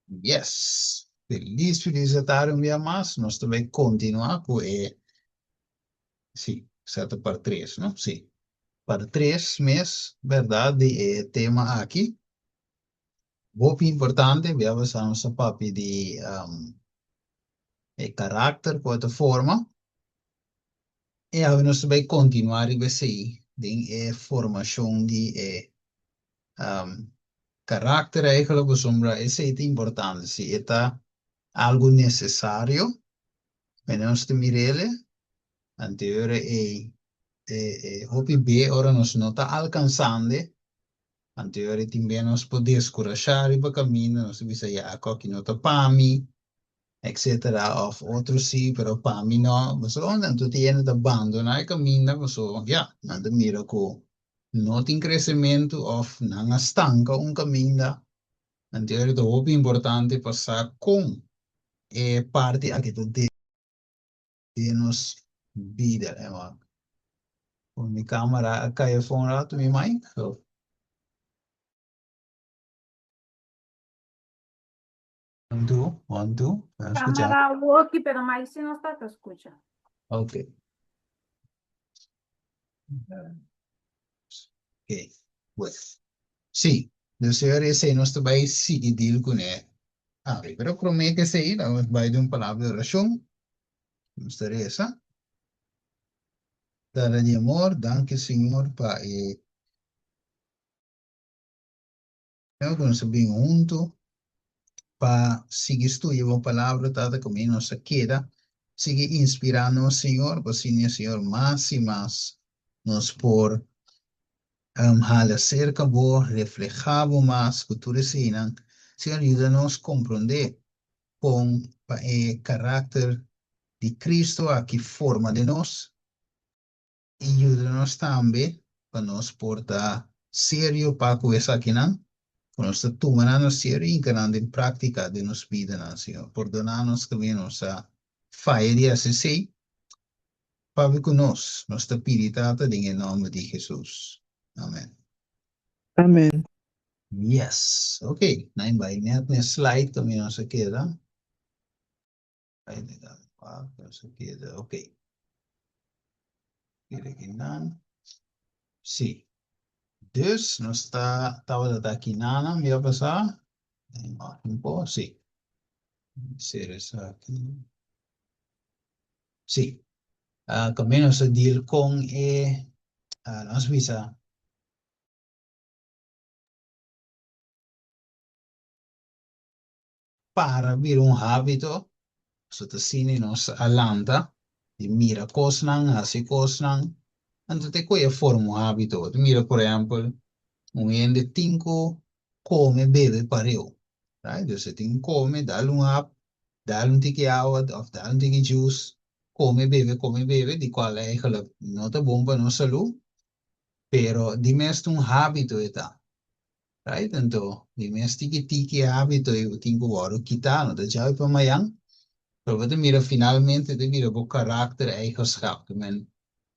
Yes. Feliz de estar un día más. Nos também continuar com sí, certo para três, não? Sí. Para três meses, verdade, tema aqui. Muito importante, vamos a nossa papi de caráter, quanto forma. E a nós também continuar e ver se de formação de caráter eigenlijk sombra é importante, se é algo necessário, mas nós te mirele, anterior hobby B ora nos não está alcançando, anterior também nos pode descorachar e para caminho, nos visa já que não está para mim, etc. Of outros sim, pero para mim não, mas onde tu tens de abandonar o caminho, mas já, nada mira que não tem crescimento, of não estanca caminho, anterior é muito importante passar com parte aqui tu temos vida, né, mano? Com minha câmera, caiu fone lá, tu me mic, so. One, two, escuchar. Cámara walkie, pero Mike si no está, te escucha. Ok. Ok. Bueno. Sí, desearía ser nuestro país sí y deal con él. Ah, pero promete que sí, la vai de un palabra de oración. Gustaría esa. Dar de amor, danke Señor, para que nos bien juntos, para seguir estudiando palabra, tal como nos queda, sigue inspirando, Señor, pues sin Señor, más y más nos por al acerca vos reflejamos más cultura sina, Señor, ayúdanos a comprender con carácter de Cristo a que forma de nós, y ayúdanos también para nos portar serio para que esa que no, para nos tomar serio y ganando en práctica de nos vida, Señor, perdonarnos también nos a fallar de así, para que nos te pidiendo en el nombre de Jesús. Amén. Amén. Yes. Okay. Nein, bei mir hat eine Slide também não se queda. Aí, não se queda. Ok. Hier aqui não. Sim. Dus, não está, estava daqui nada, me vai passar. Um pouco, sim. Ser isso aqui. Sim. Também nós deal com nós visa para vir hábito, so te sini nos alanda, de mira cosnan, assim cosnan, antes te coia forma hábito. De mira, por exemplo, de cinco come, bebe, pareu. Right? Dus het ding come, dá um up, dá tiki água, of dá tiki juice, come, bebe, de qual eigenlijk não tá bom para nossa saúde, pero de mesmo hábito está. Right? Então, de mesmo tiki hábito, eu tenho que agora quitar, não tá já para amanhã. Pero você mira finalmente, você mira o caráter, eigenschap, men,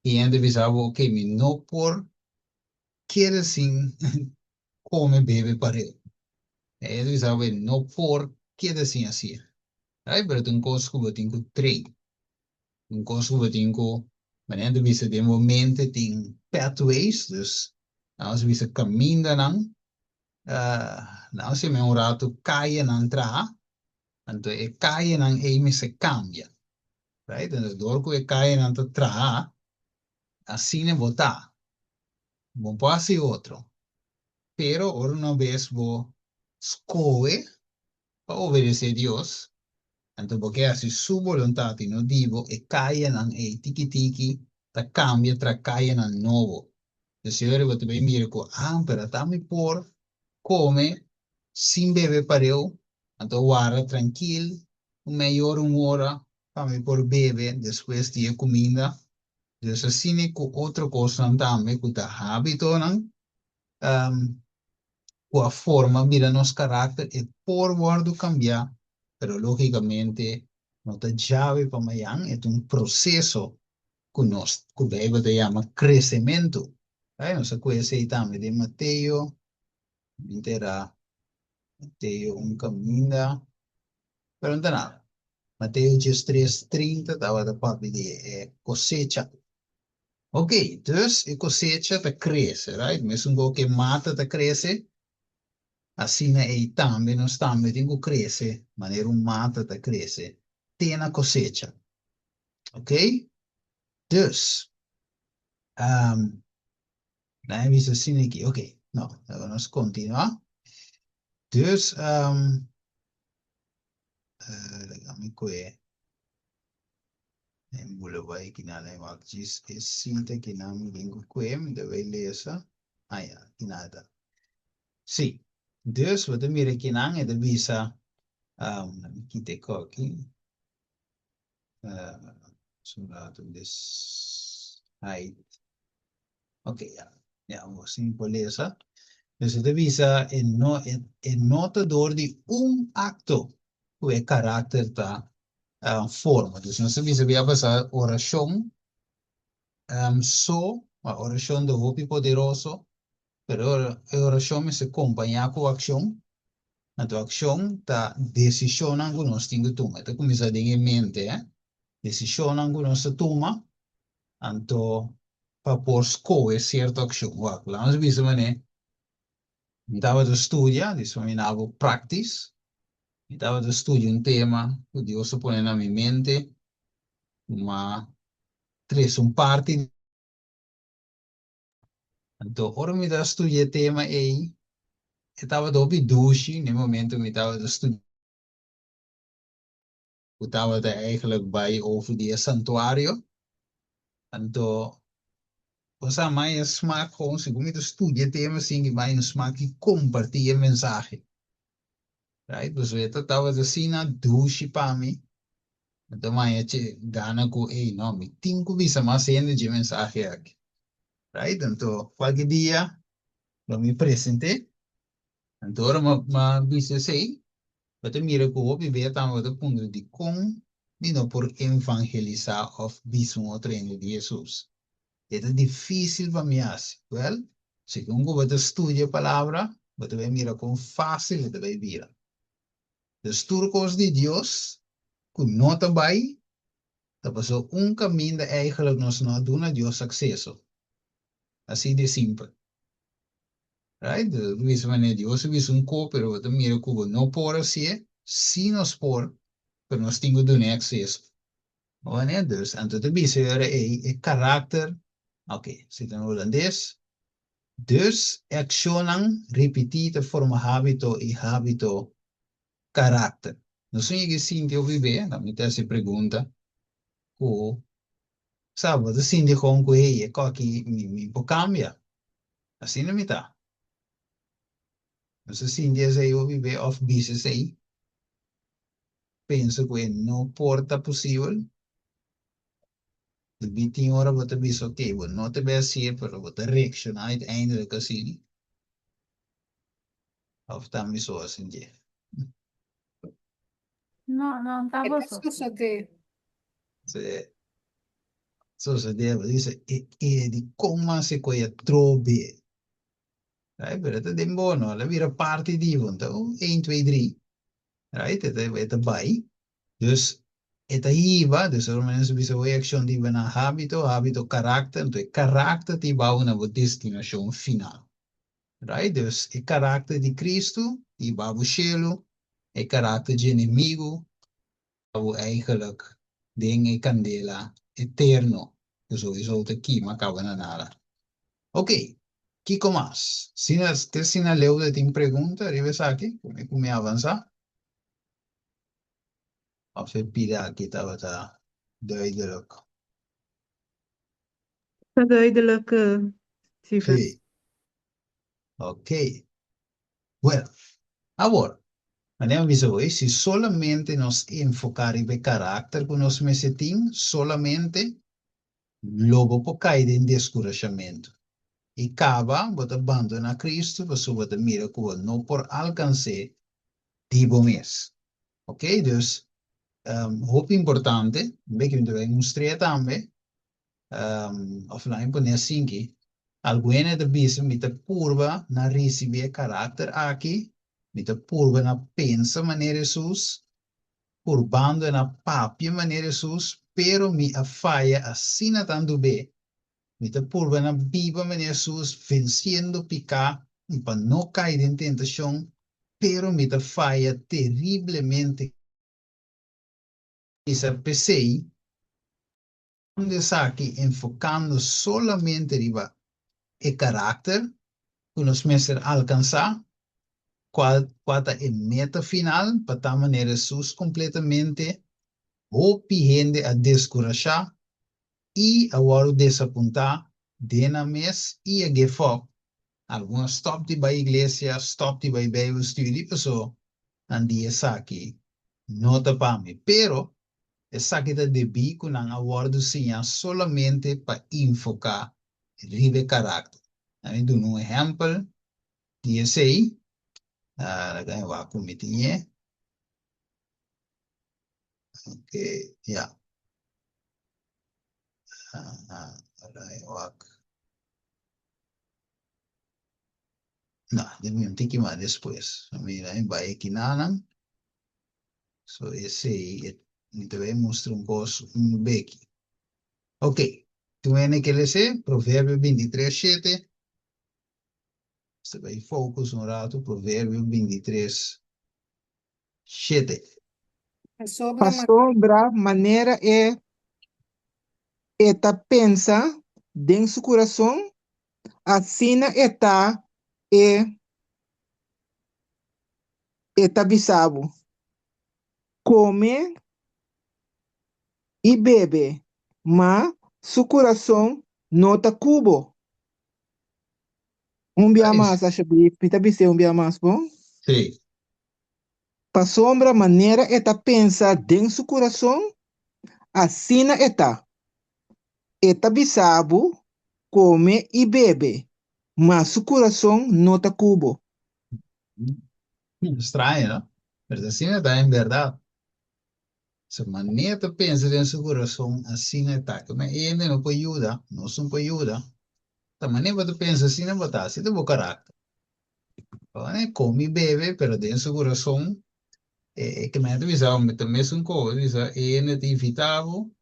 e ainda visava, ok, me não por querer assim, come, bebe, pareu. Eles sabem, não por que assim. Aí, pero tem coisas que eu tenho que treinar. Tem coisas que eu tenho que, mas ainda visa de momento tem pathways, dus, nós visa caminho não, nós se um rato cai não tra, então é cai não é me se cambia, right? Então, dor que cai não tra, assim é botar, bom passe outro, pero ora uma vez vou escolher para obedecer a Deus. Tanto porque así su voluntad y no divo e caen en el tiki tiki, ta cambia tra caen en nuevo. El Señor va a te mire ko pero tami por come sin bebe pareo, tanto guarda tranquilo, una hora, tami por bebe después de comida. Dus así ni ko otra cosa también que ta hábito nan, com a forma, mira nosso caráter e por guardo cambiar, pero logicamente não te chave para amanhã é processo que nós que a Bíblia chama crescimento. Aí nós conhecemos também de Mateus, inteira Mateo un caminda. Pero não nada. Mateo 3:30 estava da parte de cosecha. Ok, dus a cosecha te cresce, right? Mesmo que mata te cresce, assim é também, nós também tem cresce, maneira um mata te cresce. Tem a cosecha, ok? Dus, dan we zien aqui, ok, não, vamos continuar. Dus, me coe, en boulevard que na lei diz, é cinta que na me lingo coe, deve lezen. Ah ja, que nada. Sim. Dus, wat de meer aqui na é de visa, aqui te aqui, zodat dus, aí, ok, ja, ja, vamos simples lezen. Dus de visa en notador de acto, o carácter da forma. Dus nós visa via passar oração, a oração do Hopi Poderoso, pero a oração se acompanha com ação. Na tua ação, tá decisão que nós temos que tomar. Tá começar em mente, decisão que nós toma, então, para pôr escolher certa ação. Lá nós visa mané, me dava de estudar, isso me dava practice, me dava de estudar tema, que Deus se põe na minha mente, uma três parte. Então, ora me dá estudar tema aí, eu estava do duche, no momento me dava de estudar, eu estava eigenlijk bij over die santuário. Então, você mais smaak gewoon, se comigo estudia tema, sim, que mais smaak e compartilha mensagem. Right? Dus we estava assim na duche para mim. Então, mais gana com, ei, não, me tenho que ver mais cena de mensagem aqui. Right? Então, qualquer dia, eu me apresentei. Então, ora, uma visa sei, eu mira que eu viver também do ponto de como, e não por evangelizar ou visão o treino de Jesus. É difícil para mim, well, se você estuda a palavra, você vai mirar com fácil, você vai virar. Estudo coisas de Deus, com nota vai, tá passou caminho eigenlijk nós não dão a Deus acesso. Assim de simples. Right? Luiz maneira Deus viu pero você mira que não pode ser, se nós por, pero nós temos que dar acesso. Né? Dus, então, de biseira é caráter, ok, se tem holandês. Dus accionan repetida forma hábito e hábito carácter. Não sei que sim eu viver, na mitad se pergunta, o sabe, você sim de com que é que me cambia, assim na mitad. Não sei sim de eu viver of business aí, penso que não porta possível. De 20 horas você diz, ok, não te vai ser, pero você reaccionar uiteindelijk assim. Of também só assim de. No, no, estava só. Scusa che Se se deve dice e di come se quella trobe. Per te den buono, la vira parte di volta, 1, 2, 3. Right? Het erbij. Dus het hiva, dus er mensen die zo'n reactie die we naar habito, karakter, dus karakter die bouwen naar de destination final. Right? Dus het karakter di Cristo, die bouwen cielo, het karakter di inimigo, bouwen eigenlijk dingen candela eterno. Dus sowieso te kima kawan nara. Ok, Kiko más. Si na leu de tem pergunta, arriba aqui, como avançar? Of je pida aqui estava tá duidelijk. Duidelijk, Steven. Sí. Ok. Bueno, agora, andiamo a ver si solamente nos enfocar en el carácter que nos mesetim, solamente logo por cair en descorajamento. E acaba, você abandona Cristo, você mira que não por alcançar tipo mês. Ok? Dus, hoop importante, bem que eu mostrar também, offline por assim que, alguém de bisa me curva na receber caráter aqui, Mita purba na pensa maneira sus, purbando na papia maneira sus, pero mi a falha assim na tanto be. Mita purba na viva maneira sus, venciendo picar, e para não cair em tentação, pero mita falha terrivelmente. Essa pensei, onde está aqui enfocando solamente riba e caráter, que nós meses alcançar, qual é a meta final, para tal maneira sus completamente opihende a descorajar e agora desapontar dena mês e a give up. Alguns stop de ba igreja, stop de ba Bible study, pessoa, andi essa aqui, nota para mim, pero essa aqui da debi com ang awardo siya solamente para enfocar ribe carácter. Aí do um exemplo, de esse aí, ganho a comitinha, que, yeah, não, devia ter que mais depois. Mira, em vai aqui não. So esse aí, então vai mostrar um pouco um beque. Ok. Tu vem que ele se, Provérbio 23:7. Você vai focus um rato, Provérbio 23:7. A sombra maneira eta pensa dentro do coração, assim é eta bisabo. Come e bebe, mas seu coração não tá cubo. Dia mais, acho que pita bise dia mais, bom? Sim. Pa sombra maneira eta pensa dentro do coração, assim eta bisabo, come e bebe, mas seu coração não tá cubo. Estranho, não? Mas assim não está em verdade. Se maneira tu pensa dentro do seu coração, assim não está. Mas ele não pode ajudar, não pode ajudar. Da maneira tu pensa assim não vai estar, assim tu vai carácter. Come e bebe, pero dentro do seu coração, que me avisa, me também são coisas, ele é inevitável,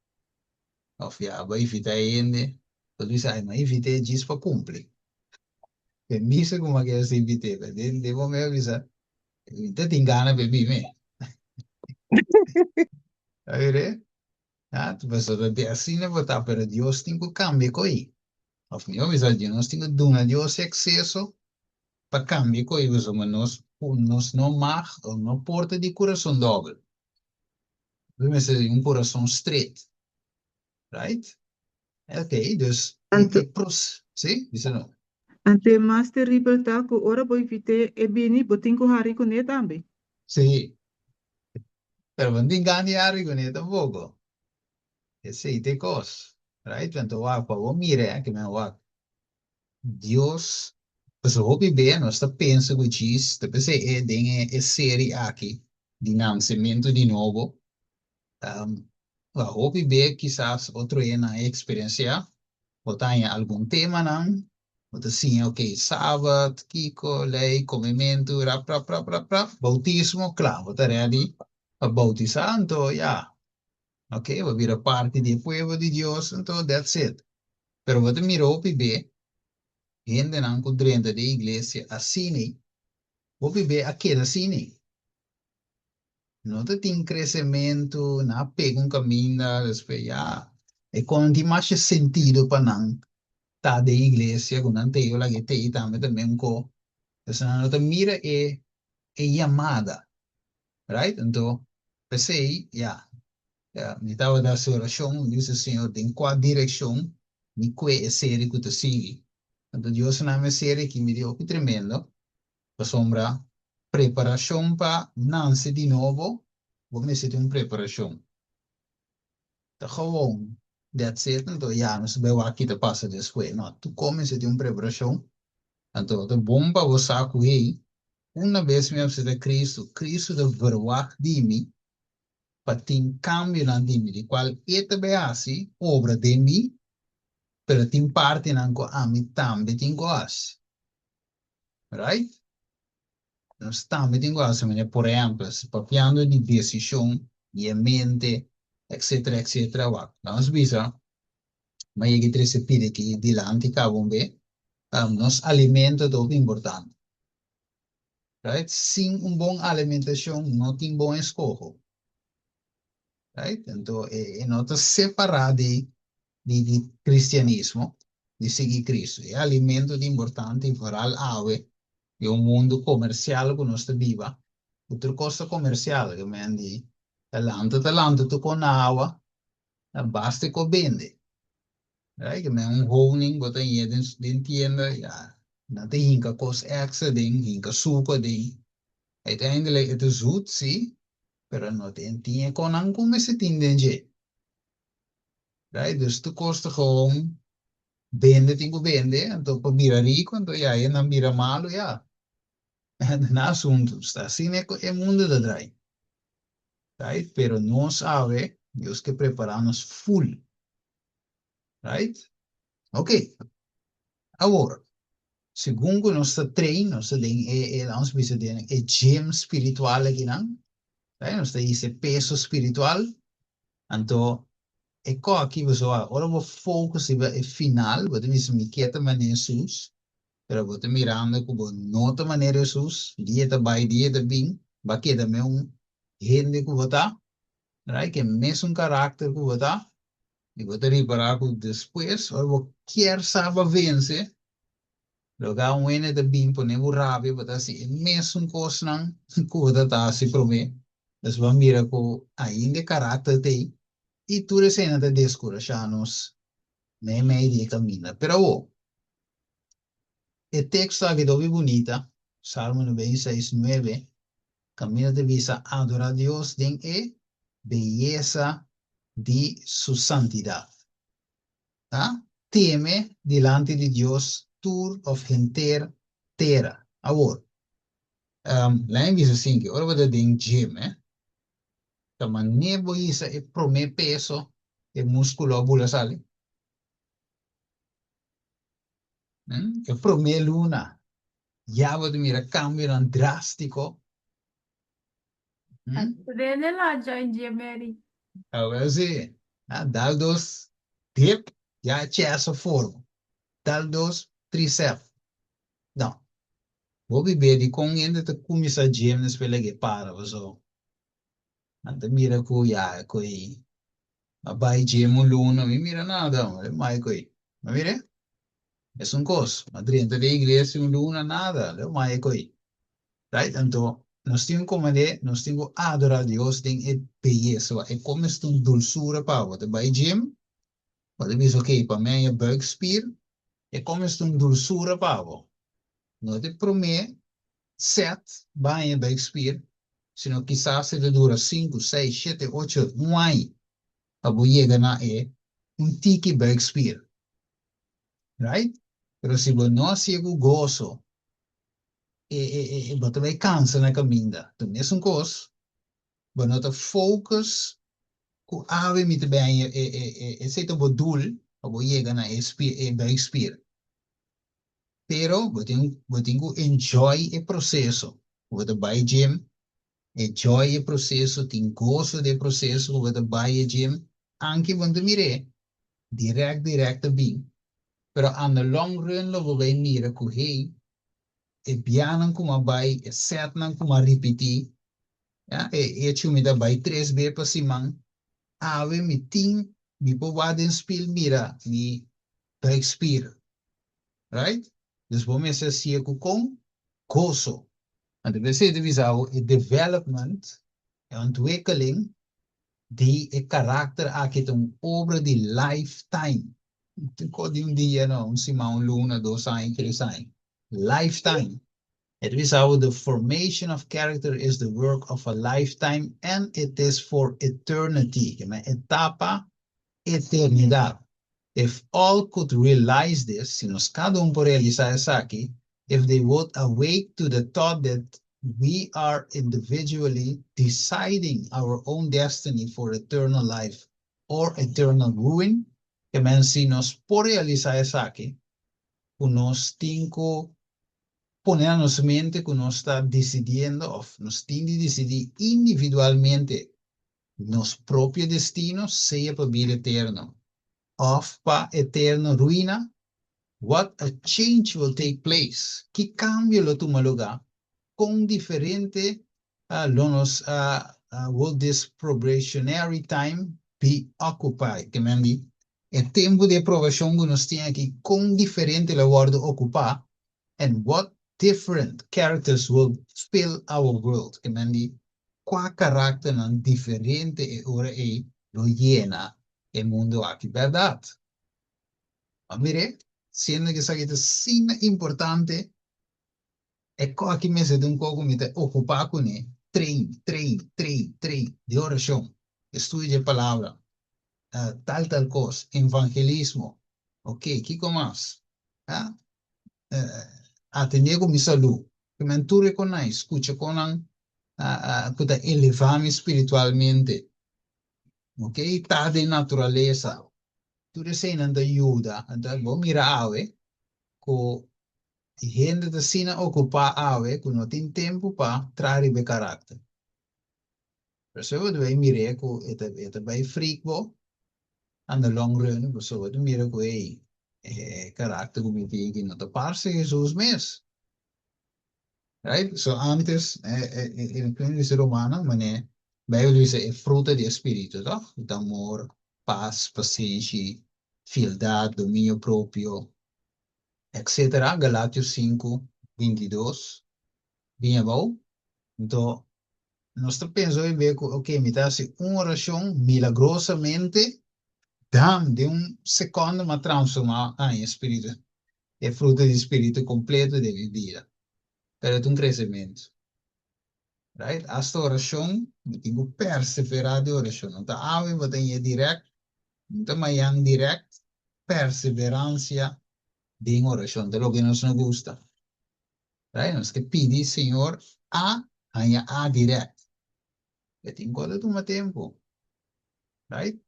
of ja, vai evitar ele, tu diz, ai, mas evitei disso para cumprir. E missa como que é se evitei, devo me avisar, então te engana, bebi, me. Aí, né? Ah, tu pensa, bebê, assim não vou estar, pero Deus tem que cambiar com ele. Of me avisar, Deus tem que dar a Deus acesso para cambiar com ele, mas nós não mar, ou não porta de coração dobre. Vamos ser um coração straight, right? Ok, dus, sim, isso não. Ante mas terrible ta ku ora boy vite e bini botinko hari ko ne tambe. Sim, pero não te engane, Ari, com ele tampoco. Esse aí tem coisa, right? Então, vamos mirar, que me wak. Deus, pues hopi bem, nós está pensando que isso, depois é série aqui, de nascimento de novo. Hopi bem, quizás outro é na experiência, ou tem algum tema, não? Ou assim, ok, sábado, kiko, lei, comimento, bautismo, claro, tá ready, a bautizar, então, já, ok, vai virar parte do povo de Deus, então, that's it. Pero você mira hopi bem, gente não encontrando da igreja assim, vou viver aqui assim. Não tem crescimento, não pega um caminho, depois já. E quando tem mais sentido para não estar da igreja, quando não tem lá que tem também com. Então, não te mira é chamada, right? Então, pensei, já, me estava da sua oração, disse o Senhor, tem qual direção, me que é sério que tu sigue. Então, Deus não me sério que me deu que tremendo. Sombra, preparação para nascer de novo, vamos necessitar uma preparação. Tá gewoon, that's it, então, já, não se vai aqui te passa depois, não, tu começa de uma preparação, então, é bom para você acolher, uma vez mesmo se de Cristo, Cristo de verwach de mim, para ter cambio na de mim, de qual é também assim, obra de mim, pero tem parte na a mim também tem gosto, right? Nós também tem coisa, por exemplo, se papiando de decisão, e a mente, etc, etc, wak. Nós bisa, mas é que tres se pide que dilante cabum be, nos alimento é importante, right? Sem bom alimentação, não tem bom escojo, right? Então, nós separar de cristianismo, de seguir Cristo. É alimento importante para a ave, e um mundo comercial que nós viva. Outra coisa comercial, que me di, talento tu com água, basta que vende. Right? Que me honing, bota aí dentro tienda, ja, não tem hinka coisa extra, ding, hinka suco, ding. Uiteindelijk, het is zoet, zie, pero não tem tinha com não como se tem dentro. Right? Dus tu kost gewoon vende, tengo vende, então para mira rico, então já, e não mira malo, já. Na assunto, está assim é o mundo da drive. Right? Pero no sabe, Dios que preparamos full. Right? Ok. Agora, segundo nosso treino, nosso nós precisamos é gym espiritual aqui, não? Right? Nós temos esse peso espiritual. Então, é co aqui, pessoal, agora vou focar no final, vou dizer me quieta maneira Jesus, pero vou te mirando como nota maneira Jesus, dieta by dieta bem, vai que também gente que vou tá, right? Que mesmo caráter que vou tá. E vou te reparar que depois, eu vou querer saber vencer. Logo, um ene de bem, por nem o rabi, vou estar assim, mesmo coisa não, que vou estar assim para mim. Mas vamos mirar que ainda caráter tem, e tudo isso ainda descurachanos, nem meio de caminho. Pero, o texto aqui é bonita, Salmo 96:9, camino de visa, adorar a Deus, den belleza de su santidad. ¿Ah? Teme delante de Dios tour of gente terra. Agora, lá em visa assim, que ora você tem gym, Então, nebo isso é prome peso, é músculo, bula sali. É prome luna. Já você mira cambio drástico. Rene lá, Join Mary. Agora sim, dal dos, tip, já tinha essa forma. Dal dos, tríceps. Não. Vou beber de com ainda te começar gym, não espelha que para, você. Anta mira ko ya ko abai gym luna, mi mira nada, mai ko. Ma mire? Es un cos. Madrid de iglesia luna nada, le mai ko. Right? Então, nós temos como nós temos adorar a Deus, tem belleza, é como se um dulçura para você vai gym, pode dizer ok, para mim é Bergspier, é como se um dulçura para você. Não te prometo set vai Bergspier, sino quizás se dura 5, 6, 7, 8, 1 ano. A llega na tiki Bergspier, right? Pero se você não chega o gozo, você vai cansar na caminhada. Então, mesmo coisa, você não focus com a ave muito bem, se você dul, você chega na Bergspier. Pero você tem que enjoy o processo. Você vai gym, enjoy o processo, tem gozo do processo, você vai gym, anche quando mire, direct bem. Pero aan de long run lopen wij mira ku hey, e bianan kuma bay, e set nan kuma repetir, ja, chumi da bay 3 vezes pa simang, ave mi ting, mi po waden spil mira, mi pa expire, right? Dus bom essa sia ku kong, gozo. En de bezig we zou e development, e ontwikkeling, die e karakter akit over die lifetime. Tem dia, não, simão, luna, 2 anos, 3 anos. Lifetime. It is how the formation of character is the work of a lifetime and it is for eternity. Uma etapa, eternidade. If all could realize this, se nós cada por realizar isso aqui, if they would awake to the thought that we are individually deciding our own destiny for eternal life or eternal ruin, que men si nos por realizar isso aqui, nós temos poner a nuestra mente que nos está decidiendo, o nos tiene que decidir individualmente nuestro propio destino, sea para vida eterna, o para eterna ruina. What a change will take place. Que cambio lo toma lugar con diferente will this probationary time be occupied? Que me dice, el tiempo de aprobación que nos tiene aquí con diferente la guarda ocupar, and what different characters will fill our world? Que me dice, qua carácter nan diferente e ora lo llena el mundo aquí, ¿verdad? Mire, siendo que esa es sin importante, es como que me se de un poco me te ocupar con train de oración, estudio de palabra, tal cosa, evangelismo, ok, ¿qué más? ¿Ah? Atender con mi salud, que me enture con la escucha con que te elevarme espiritualmente, ok, tal de naturaleza, tú deseas de ayuda, entonces vos mira, que gente de sina ocupar ave que não tem tempo para trazer bem caráter. Pessoa de bem mire que é bem freakbo and the long run, pessoa de mire que caráter como que não te parece Jesus mesmo. Right? So antes em pleno ser humano, mané, Bíblia diz é fruta de espírito, tá? De amor, paz, paciência, fialdade, domínio próprio, etc. Galátios 5:22. Bem bom? Então, nós pensamos em ver que, ok, me dá uma oração milagrosamente, dam de segundo, mas transformar em espírito. É fruto do espírito completo de vida. Pero é um crescimento. Right? Esta oração, eu tenho que perseverar de oração. Não está ave, mas tem direct, não está mais direct, perseverança de oração. De lo que nos gusta. Right? Nós que pedir, Senhor, a direct. Eu tenho que tomar tempo. Right?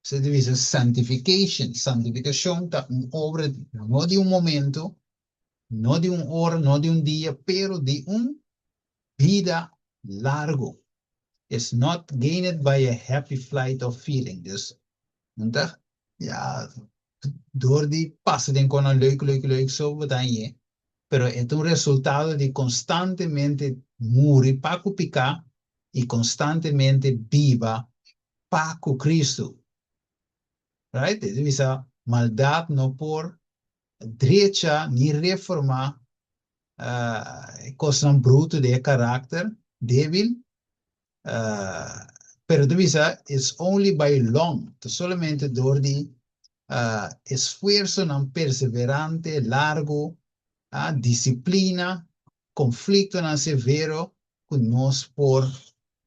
Se dice santification. Santificación está una obra no de un momento, no de una hora, no de un día, pero de una vida largo. It's not gained by a happy flight of feeling. Dus, ja, door die passen den con een leuk, zo wat aan je. Pero es un resultado de constantemente morir para picar y constantemente viva para Cristo. Right? Dit is maldad no por derecha ni reforma cosas bruto de carácter débil. Pero divisa is only by long, solamente door die esfuerzo non perseverante, largo, disciplina, conflicto non severo, que nos por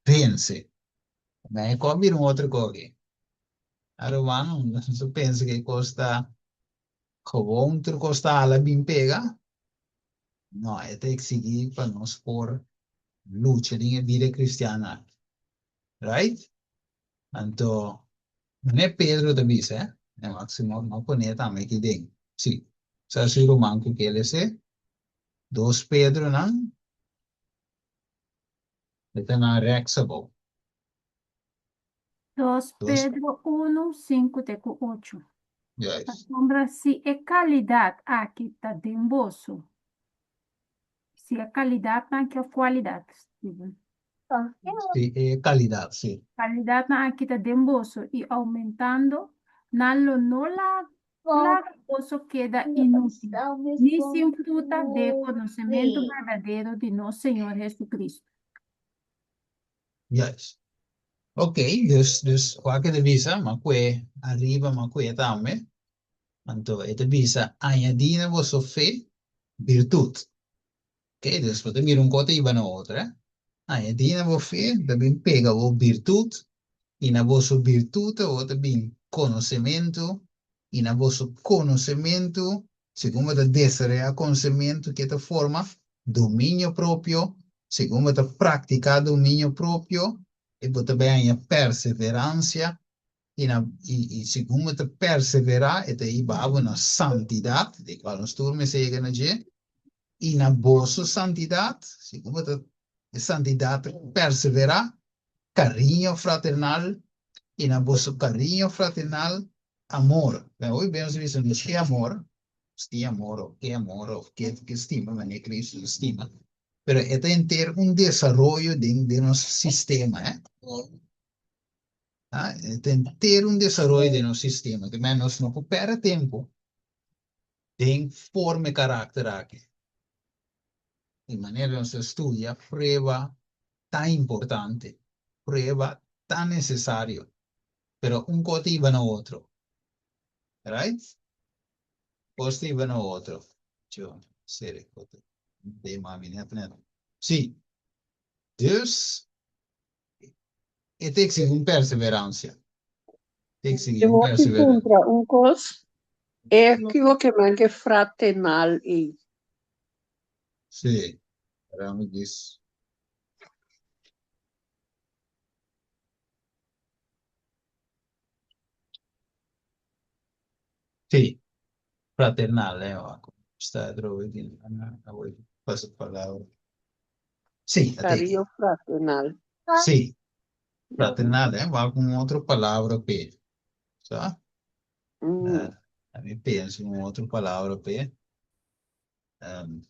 vence. Mas é outra coisa. Aruan, eu penso que costa gewoon ter costa ala bem pega. Não, é ter que seguir para nós por luta em vida cristiana. Right? Então, não é Pedro da bisa, é máximo, não pone também que tem. Sim. Sa si Roman que ele se, 2 Pedro não, ito na Rexable. 2 Pedro 1, 5 teco 8. Yes. Sombra si é qualidade aqui tá demboso. Se é qualidade, não é qualidade. Sí, calidad, sí. Qualidade não aqui tá demboso e aumentando, não la cosa queda inútil. Ni sin fruta de conhecimento verdadeiro de nosso Senhor Jesucristo. Yes. Ok, dus qualche divisa, ma qui arriva, ma qui também. Então, esta divisa añadina vossa fé, virtude. Ok, dus potete dire un cote e na outra. Añadina vossa fé, também pega a virtude, e na vossa virtude, ou também conhecimento, e na vosso conhecimento, segundo a desejar conhecimento que te forma, domínio próprio, segundo a praticar domínio próprio, e também a perseverança, e segundo a perseverar, e daí vai na santidade, de qual nós turmas seguem, in a bosso santidad, si como santidad persevera, cariño fraternal, in a bosso cariño fraternal, amor. Hoy vemos eso, no es amor, sti amor, o que estima, man, Cristo estima. Pero esto entero un desarrollo de nuestro sistema, ¿eh? Ah, entero un desarrollo de nuestro sistema, que menos no recupera tiempo, de forma carácter aquí. De manera que se estudia, prueba tan importante, prueba tan necesario, pero un cosa iba a otro, right? Cosa iba a otro. Yo, serio, de mami, sí, dus, het exige un perseverancia. Exige Eu un vou te perseverancia. encontrar um coisa. É aquilo que é fraternal e Sí, para mí dice. Sí, fraternal, está droga, pasa palabra. Sí, carinho fraternal. sí, fraternal, va con otra palabra, P. ¿Sabes? Hum, A mí pienso en otra palabra, P. Um,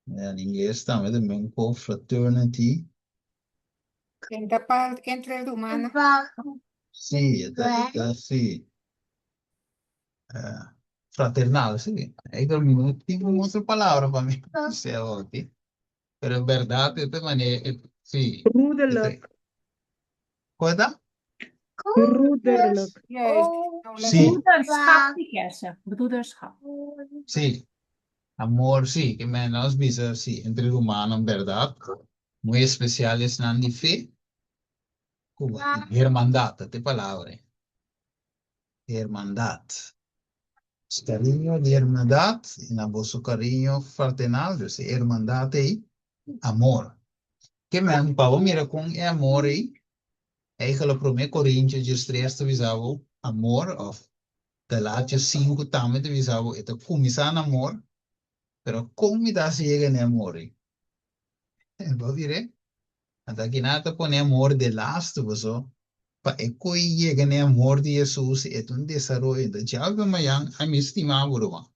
en inglés también con fraternity. Entre el humano. Sí, sí. Fraternal, sí. Hay también tengo otra palabra para mí. Sea ok. Pero en verdad, de esta manera, sí. Broederlijk. ¿Cuál? Broederlijk. Juist. Sí, Broederschap, die kersen. Broederschap. sí. Amor, sí, que menos visa, sí, entre el humano, en verdad. Muy especiales, Nandi fe. Como hermandad, te palabra. Hermandad. Cariño de hermandad, en ambos cariño fraternal, dus hermandad y amor. Que men, Pablo, mira con amor y eigenlijk prome Corinthians, just resto visavo amor, of Galatia 5 también te visavo, esto comienza amor, pero como da se llega en amor. ¿Va dire? Hasta que nada pone amor de lasto, so. Pa e koi llega en amor de Jesús, es un desarrollo. De ya que mayan, a mi estima, buruma.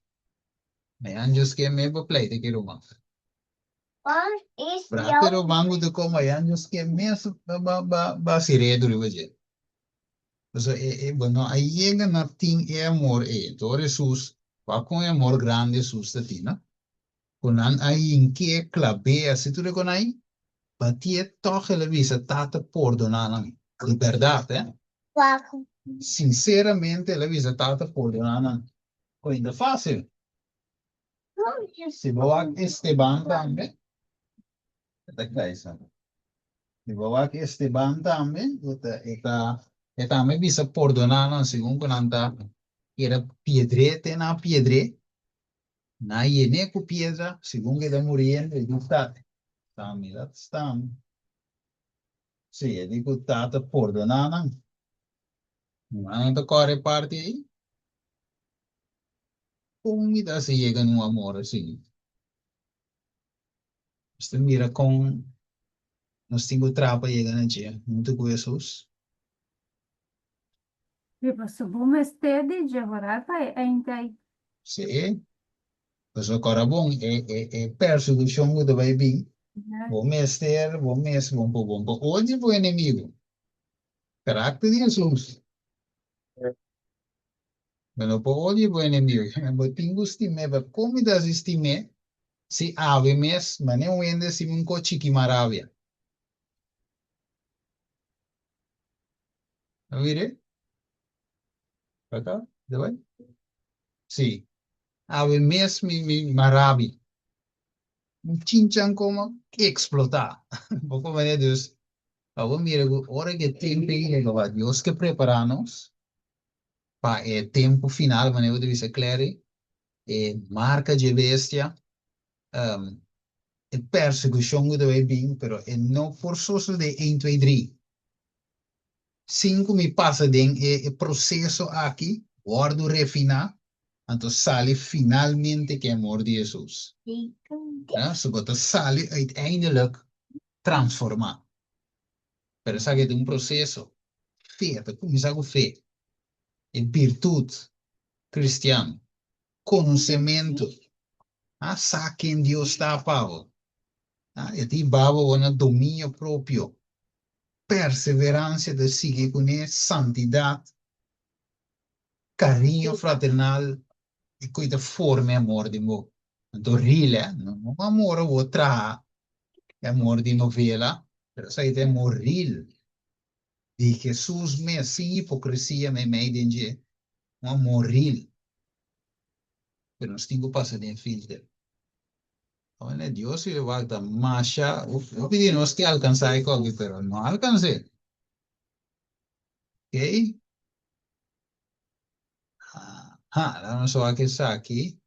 Mayan, just que me va pleite que ruma. Pero mango de como mayan, just que me va sire duri waje. So, bueno, ahí llega na tin e amor, todo Jesús, va con amor grande, Jesús, tina. Con ahí en que clave, así tú le con ahí. Batie toch ele visa tata perdonana. De verdad, Sinceramente, ele visa tata perdonana. Coisa fácil. Se boa Esteban também, é claro. Se boa Esteban também, é também visa perdonana, segundo quando era piedrete na piedre, na iene com piedra, segundo ele morrendo, e está. Também, está. Sim, ele com tata perdonana. Ano to corre parte aí. Comida se llega en un amor así. Usted mira con nos tengo trapa llegan allí. Muito com Jesus. Tipo, se bom estede, devorar vai ainda. Sim. Mas agora bom, perseguição que vai vir. Bom mestre, bom. Hoje foi inimigo. Carácter de Jesus. Mas não pode foi inimigo. Mas tenho estima, como das estime, se ave mes, mas não vende se um cochique maravilha. Não vire? Para cá? Vai? Sim. Ave mes mi maravilha. Chinchan como que explotar. Poco me Deus. Agora mira, hora que tempo que Deus que preparamos para o tempo final, mas eu deve ser claro, marca de bestia, um, perseguição que deve vir, pero não forçoso de 1, 2, 3. 5 me passa de processo aqui, guardo refinar, Entonces sale finalmente que amor de Jesús. Ja, zodat het sale uiteindelijk transformar. Pero sabe de un proceso. Fe, te comienza con fe. En virtud cristiana. Conocimiento. Ah, saque en Dios está pavo. Ah, e ti babo un dominio propio. Perseverancia de seguir con él, santidad, cariño fraternal e coita forme amor de mo. Então, rile, não amor outra, é amor de novela, mas aí tem amor real. De Jesus me sem hipocrisia me entende, um amor real. Pero nós temos que passar de filtro. Olha, Deus se vai dar marcha, eu pedi nós que alcançar algo, pero não alcancei. Ok? Vamos só aqui, aqui.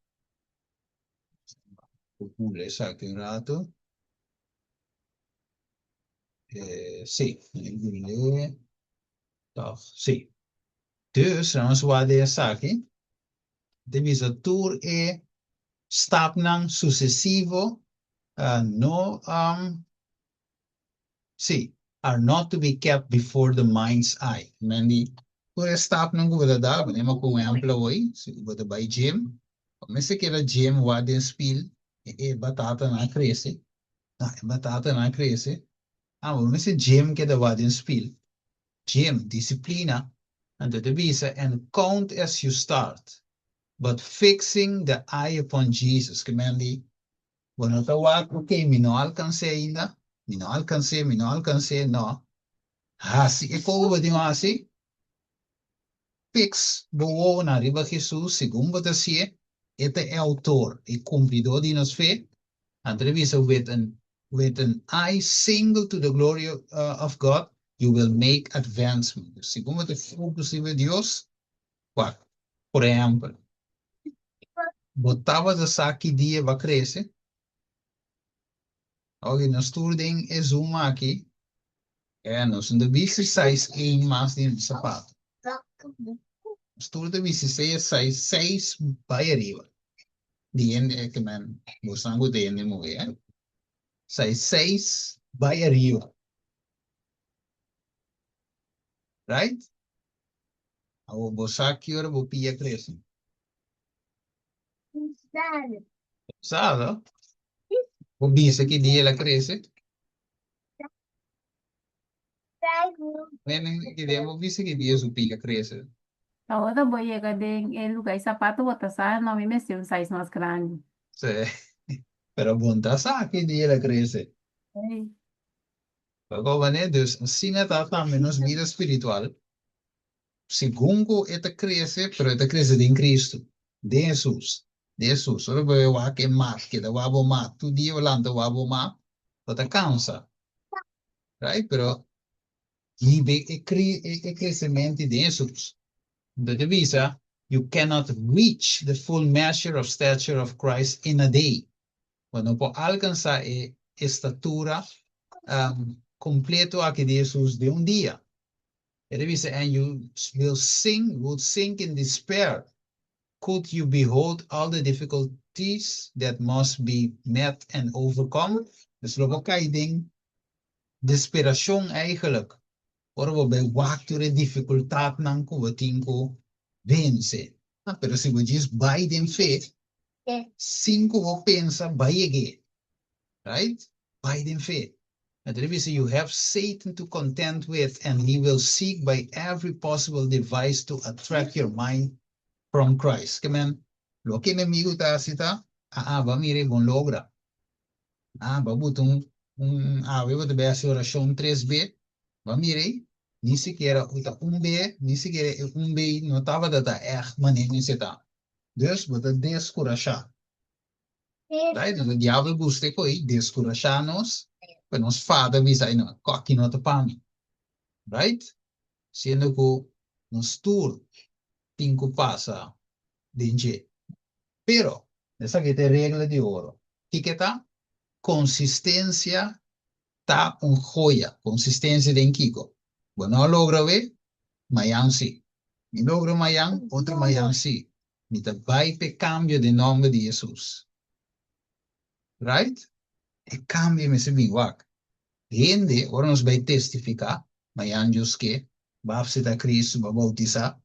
Vou pular isso aqui um rato. Sim, sim. Dus, vamos lá dessa aqui. Devisa tour e stap nang sucessivo, no, sim, are not to be kept before the mind's eye. Mandi, por stap nang gubada da, mas não com employee, se gubada by gym, mas se quer gym wade spil, batata na cresce, batata na cresce, mas se gym que da wade spil, gym, disciplina, and the devisa, and count as you start. But fixing the eye upon Jesus, que mendi, bueno, ok, mi no alcancé ainda, mi no alcancé, no. Assim, e como vai dizer assim? Fix, boa na riba Jesus, segundo você se, este é autor e cumpridor de nos fé, entrevista with an eye single to the glory of God, you will make advancement. Segundo você focus em Deus, por exemplo, botava de saque dia vai crescer. Ok, nós estudem é uma aqui. Nós não bici size 1 mais de sapato. Estuda bici size 6 vai arriba. Dien é que man, gostando de ele mover. Size 6 vai arriba. Right? O bosaki ora bo pia cresce. Sabe? O bici que dia ela cresce. Que dia o bici que dia o pia cresce. Ahora voy a llegar en lugar de zapato, botas, no me metí un size más grande. Sí. Pero bonta sa que dia ela cresce. Sí. Agora, né? Dus, assim é também nos vida espiritual. Segundo, esta cresce, pero esta cresce em Cristo, de Jesus. De Jesus. Ora, eu acho que mais, que da wabo mais. Tu dia olhando wabo mais, ela cansa. Right? Pero, libe é crescimento de Jesus. Então, divisa, you cannot reach the full measure of stature of Christ in a day. Quando pode alcançar a estatura completo aqui de Jesus de dia. It is, and you would sink in despair. Could you behold all the difficulties that must be met and overcome? Dus we kijken, desperation eigenlijk. Ora we bij wachten de difficultad nanko we tinko vence. Pero si we just by them faith, cinco we pensa by again. Right? By them faith. And there is, you have Satan to contend with, and he will seek by every possible device to attract your mind from Christ. Kamen, lo que enemigo ta sita, va mire bon logra. Va butong we te base oración 3B, va mire, ni siquiera uta B, ni siquiera B no tava data echt manin sita. Dus wat het descouragea. Right? O diabo guste coi descouragearnos. Pues nos fada visa ino coqui no te pami, right? Siendo que nos tour cinco pasa dinge. Pero esa que te regla de oro. ¿Qué está? Consistencia está un joya. Consistencia de Kiko. Bueno, logro ver, mayan sí. Mi logro mayan, otro mayan sí. Mi te vai pe cambio de nome de Jesus. Right? E cambio me se biwak. Rende, ora nos vai testificar, mas anjos que, bafse da Cristo, ba bautizar,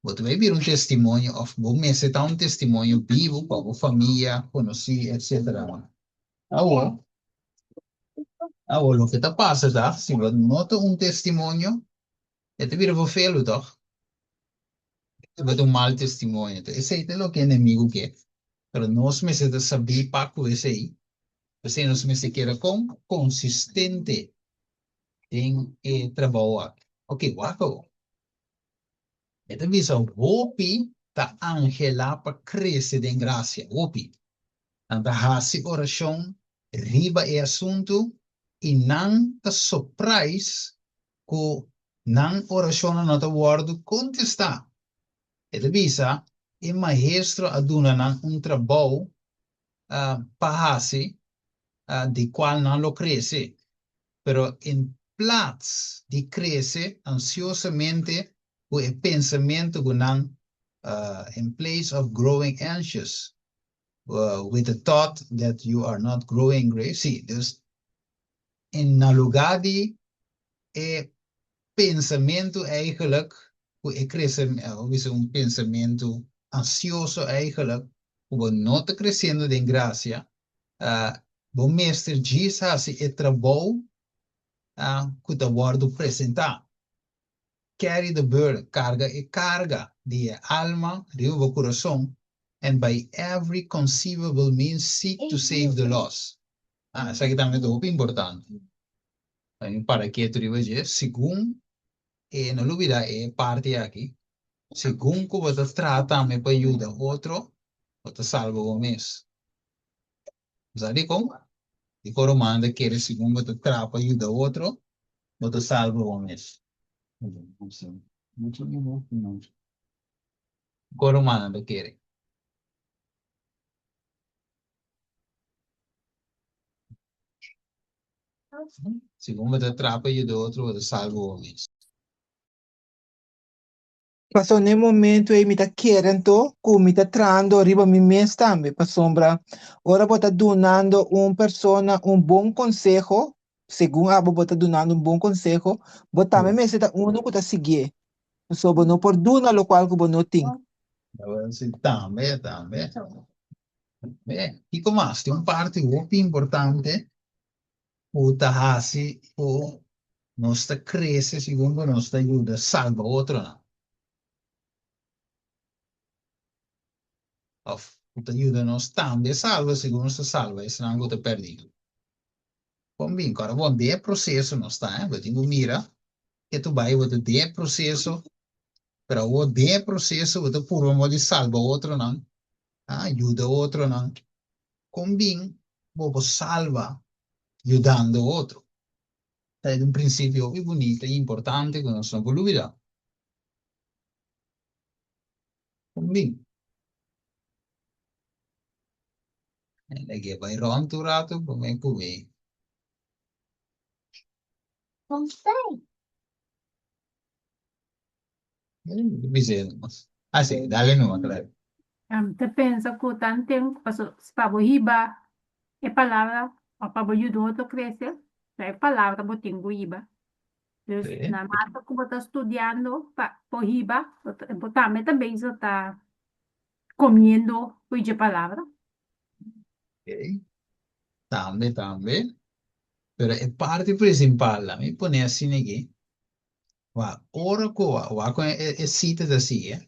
você vai vir testemunho, of bom mês está testemunho vivo para a família, conhecer, etc. Agora, agora, o que está passando, tá? Se você nota testemunho, é te vira feio, tá? É mal testemunho. Esse é o que o inimigo quer. Mas nós precisamos saber para que esse aí, você nos precisa querer consistente em trabalhar. Ok, waco. Ito bisa, wopi ta angela pa cresce de gracia. Wopi. Anta hasi oração, riba e assunto, e não ta surprise ko não oração na ta word contestar. Ito bisa, e maestro aduna ng trabalho pa hasi de qual não lo cresce. Pero en plaats de crece ansiosamente o el pensamiento gunan in place of growing anxious with the thought that you are not growing grace. Sí, dus in lugar de pensamento eigenlijk o crece un pensamiento ansioso eigenlijk o no está creciendo de gracia bom mestre diz assim é trabalho que te guardo presentar. Carry the burden, carga e carga de alma, de o coração, and by every conceivable means seek to save the lost. Isso aqui também é muito importante. Para que tu diga, segundo, não olvida, é parte aqui, segundo que você trata, me para ajudar outro, você salva o mês. Sabe como? E quando manda, quer segundo você trata, ajuda outro, você salva o mês. Corumana da querer. Segundo da trapa e do outro da salvo homens. Passou nesse momento aí, me tá querendo, como me tá trando, arriba me mês também, para sombra. Ora, vou estar donando persona bom conselho, segundo a vou estar donando bom conselho, vou também me está que tá seguir. Sobre não por dona lo qual que vou não tem. Também. E como tem parte muito importante, o tahasi, o nossa cresce, segundo nossa ajuda, salva outro, não. O ajuda nos também salva, segundo nossa salva, esse não é perdido. Bom, agora, bom, de processo não está, eu tenho mira, que tu vai, o de processo, pero o de processo, o por um modo salva outro, não. Ajuda outro, não. Combin, vou salva, ajudando outro. É um princípio muito bonito e importante que nós não podemos olvidar. Combin. É que vai ronturato, como é que vem. Dizemos. Assim, dá-lhe numa, claro. Te pensa que tanto tempo, para bohiba, é palavra, para bohiba outro cresce, é palavra, botinho iba. Dus Sim. na mata que você está estudando, para bohiba, também você está comendo a palavra. Ok. Também. Pero é parte principal, me põe assim aqui. Ora com é citas assim, é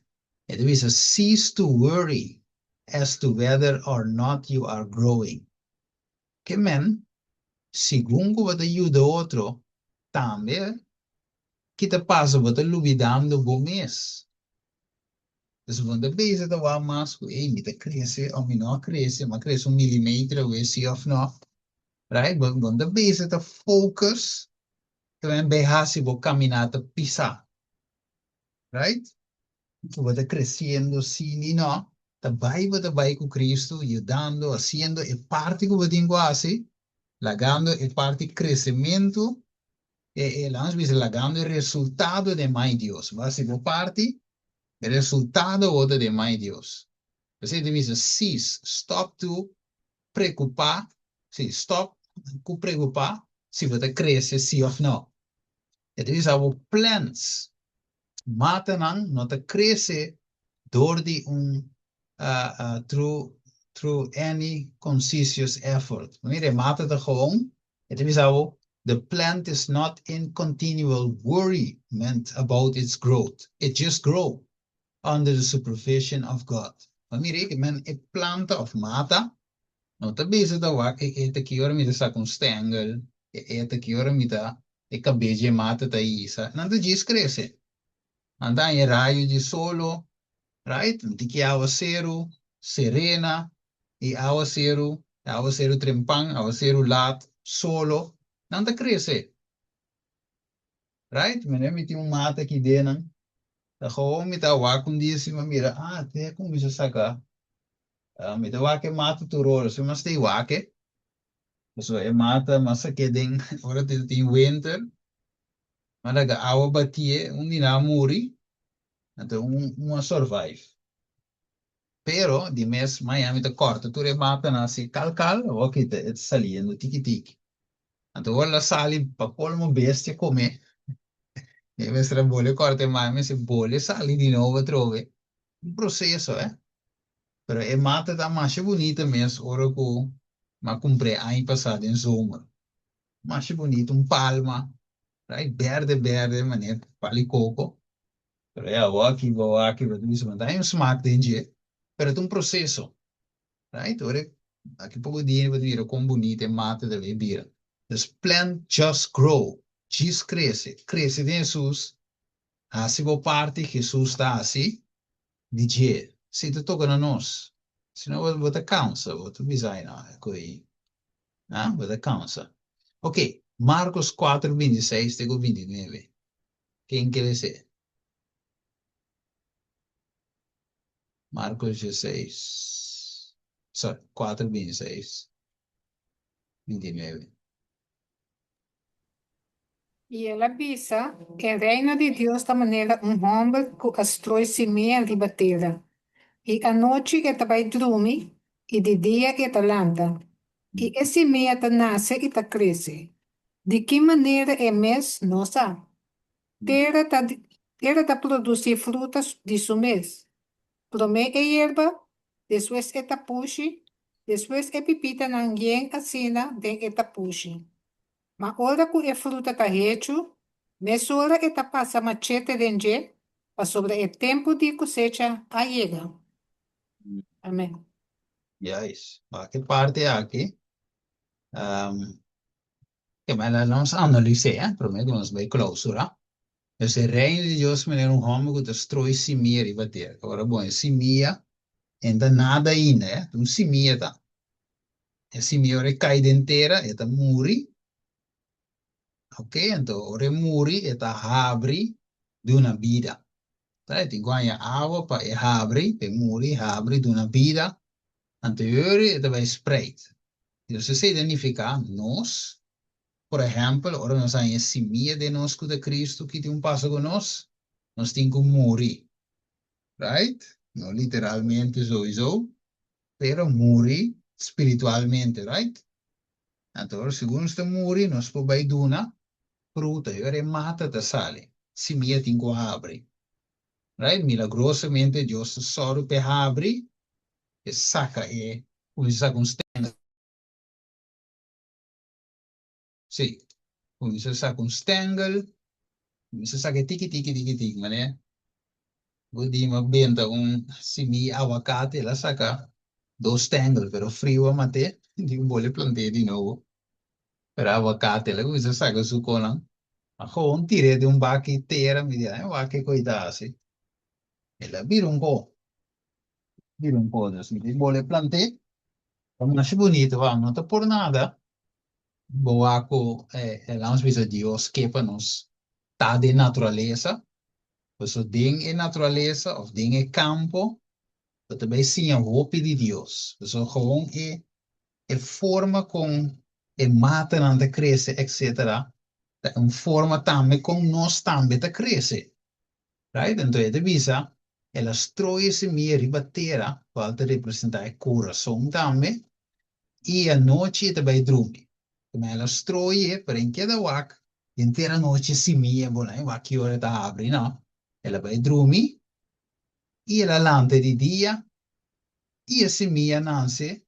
deve ser cease to worry as to whether or not you are growing. Que men, segundo você ajuda outro, também, que te passa, você olvidando bom mês. Então, quando você está mais, me te cresce, ou me não cresce, mas cresce milímetro, ou se ou não, right? Quando você está focus, também behasi vou caminhar, pisar, right? Você crescendo, sim e não, vai com Cristo, ajudando, haciendo, é parte que você tem que lagando é parte crescimento, nós vamos lagando o resultado de mais Deus. Vai ser parte, o resultado outro de mais Deus. Você devia cease, stop to preocupar, sim, stop com preocupar se você cresce sim ou não. E devia o plans, mata não te cresce door die through any conscious effort. Wanneer je mate er gewoon, het is zo, the plant is not in continual worryment about its growth. It just grow under the supervision of God. Wanneer ik men een planta of mata, no te bezig da wak, ik eet aqui ora mida sa com stengel, ik eet aqui ora mida, ik cabeje mata ta isa, não te diz cresce. Andar em raio de solo, right? Di que aguacero, serena, e aguacero trempang, aguacero lat, solo, não te cresce, right? Mas me tinha mata aqui dentro, da gewoon me tá wakum disse, mas mira, até como isso saca, me tá wake mata tu rolo, se mas tem wake, so é mata, mas aqui dentro, ora tem winter, mas daga awa batie, dia muri, então survive. Pero di mes Miami te corta, tu remata na si cal, o che te saliendo tiki tiki. Anto wala sali pa polmo bestia come. E mestra bole corta Miami se bole sali di nuovo trove. Un processo, eh. Pero e mata da masche bonita mes ora ko ma comprei anni passati in zomer. Masche bonito, un palma, right? Verde, maneiro, pali coco. Pero é aqui, tu diz, mas dá um smack de pero é um processo. Right? Ora, aqui pouco dinheiro para vir com bonita mata de bebida. This plant just grow. Diz cresce de Jesus. Assim a parte Jesus está assim, DJ. Se tu toca na nós, senão você cansa, você bisa não, é coi, ah, você cansa. Ok, Marcos 4:26 até 29. Quem quer ser? Marcos 16. Sorry, 4:26. 29. E ela avisa que o reino de Deus da maneira homem que constrói semente ribateira. E à noite que vai dormir, e de dia que landa. E a semente nasce e cresce. De que maneira é mês? Não sabe. Terra tá produzir frutas de seu mês. Primeiro é erva, depois é tapuxi, depois é pipita nanguém assina de tapuxi. Mas hora que a fruta está hecho, nessa hora que passa machete dentro, para sobre o tempo de cosecha a chega. Amém. Yes. Que parte aqui? Que me la vamos a analizar, prometo, nos vai clausura. Esse reino de Deus me é homem que destrói simia e bater. Agora, bom, simia ainda nada ainda, simia tá. A simia ora cai inteira, eta muri. Ok, então, ora muri, eta abre de uma vida. Tá? Tem ganha água para abre, para muri, abre de uma vida. Anterior, eta vai spread. Então, se significa nós, por exemplo, ora nós temos a semilla de nós com Cristo que tem passo com nós temos que morrer, right? Não literalmente sowieso, pero morrer espiritualmente, right? Então, segundo este morrer, nós podemos dar uma fruta, e mata da sale, semilla tem que abrir, right? Milagrosamente, Deus só para abrir, e saca e usa com Sì, comincia sa con Stengel, comincia sa che tiki, mané. Vodi ma benta un simi aguacate, la saca dos Stengel, pero frio mate, di un vuole plantare di nuovo. Per aguacate, la comincia sa che su conan. Ma con tire di un bacchi tera, mi dirà, va che coitasi. E la biro un po', adesso, mi vuole plantare, ma nasce bonito, va, non te por nada. Boaco vamos ver Deus que para nós tá de natureza, pues o ding é natureza, o ding é campo, mas também sim a roupa de Deus. Pues o gewoon é forma com é mata não te cresce, etc. É uma forma também com nós também te cresce, right? Então é de visa ela strooia semilla riba terra, volta representar o coração também, e a noite também dorme. Como ela strooia, para em cada wak, inteira noite semilla, bom, aí wak hora tá abre, não? Ela vai dormir, e ela lanta de dia, e a semilla nasce,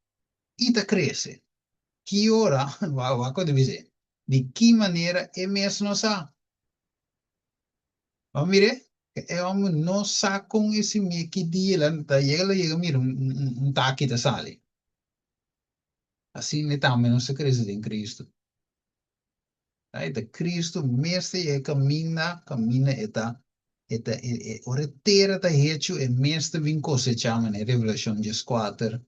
e tá cresce. Que hora, wak deve dizer, de que maneira é mesmo não sabe? Vamos ver? É um não sabe com esse meio que dia, lá, tá, chega, mira, taque da sale. Assim, né, também não se cresce em Cristo. Right? De Cristo, mesmo é caminha, ora terra tá hecho, e mesmo vem cosechar, né, Revelação 4,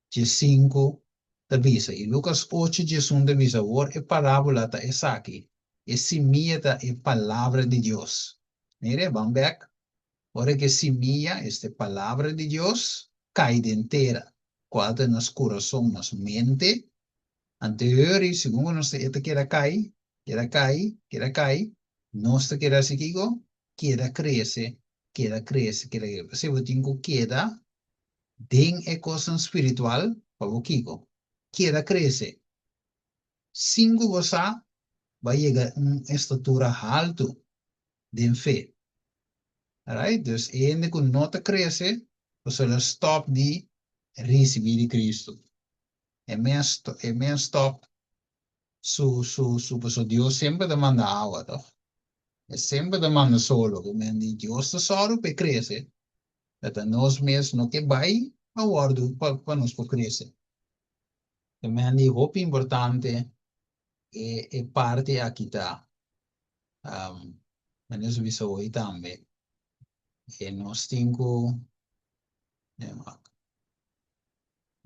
5, da visa. E Lucas 8, 1, da visa, ora é parábola, tá, essa aqui. Esse minha, tá, é palavra de Deus. Mire, vamos back. Ora que semilla, esta palavra de Deus, cae de entera. Quando nos corazón, nos mente, anterior y segundo nos esta quiera cae, nos quiera seguigo, quiera crece. Se vos tengo queda, den e cosa espiritual, para vos quiera crece. Cinco goza, va a llegar a una estatura alto de fe. Alright? Dus ene que não te cresce, você ela stop de receber de Cristo. É meio stop. Pessoa, Deus sempre demanda água, tá? É sempre demanda solo. Que men Deus te solo para crescer. Então nós mesmos não que vai a ordem para nós para crescer. Que men de roupa importante é parte aqui tá. Mas nós vimos hoje também. E nós temos